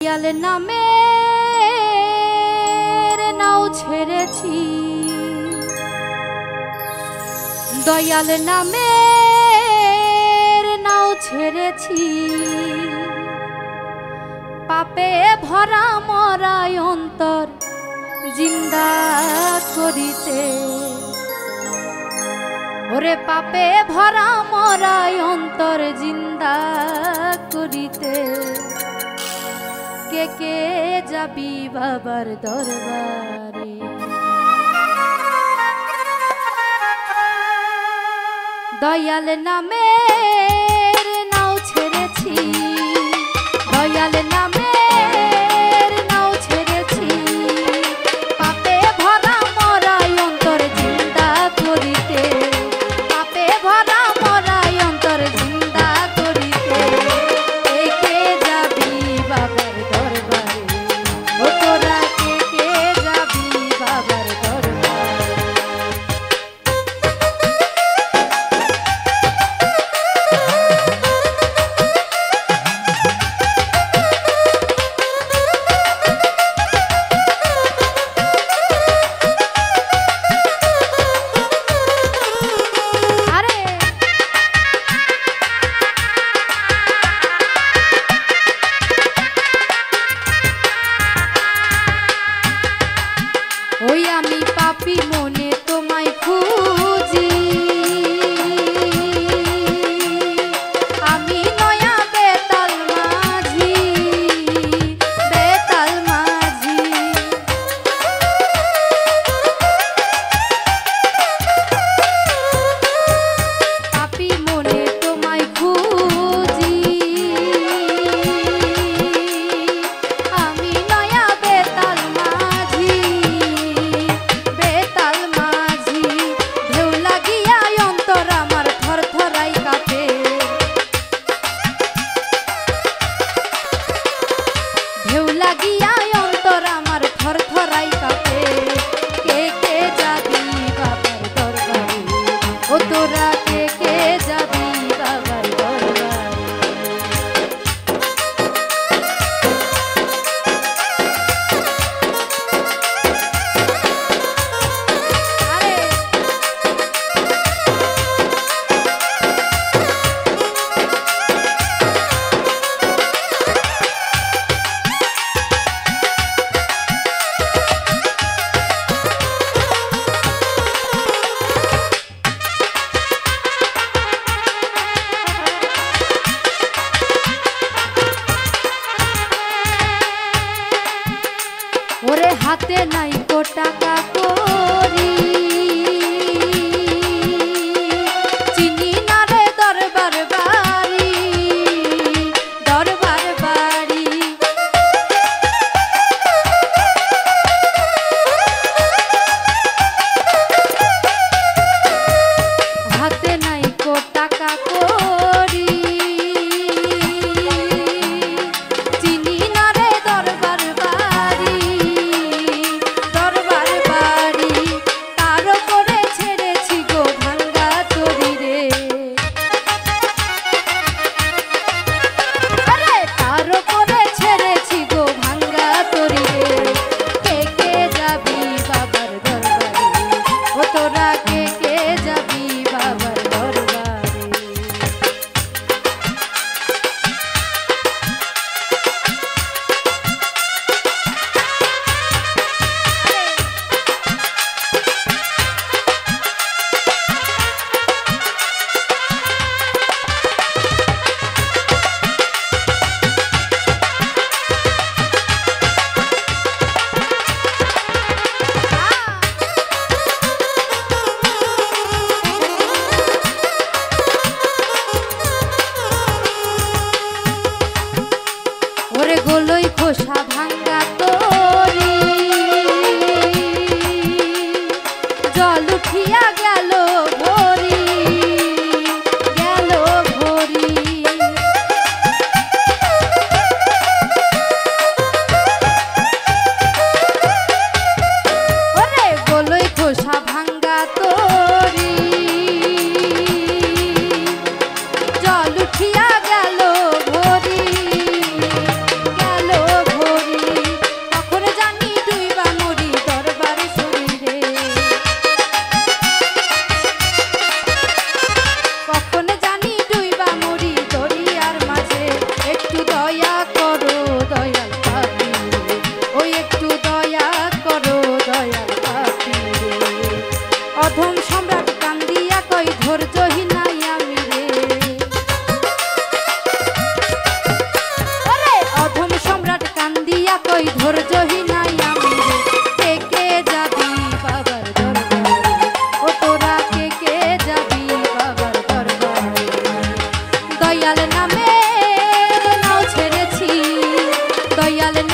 দয়াল নামে নাও ছেড়েছি, দয়াল নামে নাও ছেড়েছি, পাপে ভরা মরায় অন্তর জিন্দা করিতে। ওরে পাপে ভরা মরায় অন্তর জিন্দা করিতে, কে কে যাবি বাবার দরবারে। দয়াল নামে নাও ছেড়েছি, দয়াল নামে নাও ছেড়েছি, পাপে ভরা মরায় অন্তর জিন্দা করিতে, পাপে ভরা মরায় অন্তর জিন্দা করিতে, কে কে যাবি বাবার দরবারে। ও তোরা কে কে যাবি বাবার দরবারে। ওই আমি পাপী মনে তোমায় খুঁজি, আমি নয়া বেতাল মাঝি, বেতাল মাঝি। পাপী মনে তোমায় খুঁজি, আমি নয়া বেতাল মাঝি, বেতাল মাঝি। ঢেউ লাগিয়া অন্তর আমার থরথরাই কাঁপে, ঢেউ লাগিয়া অন্তর আমার থরথরাই কাঁপে, কে কে যাবি বাবার দরবারে। ও তোরা কে কে যাবি বাবার দরবারে। ওরে হাতে নাই কো টাকা করি, চিনি না রে দরবার বাড়ি, দরবার বাড়ি। হাতে নাই কো টাকা করি, চিনি না রে দরবার বাড়ি, দরবার বাড়ি। তার করে ছেড়েছি গো ভাঙ্গা তরি রে, আরে তার করে ছেড়েছি গো ভাঙ্গা তরি রে, কে কে যাবি বাবার দরবারে। ও তোরা কে কে যাবি বাবার দরবারে। ওরে গোলই খোসা ভাঙ্গা তরি, জল উঠিয়া গেল ভরি, গেল ভরি। ওরে গোলই খোসা ভাঙ্গা তরি, জল উঠিয়া গেল ভরি, গেল শিয়াল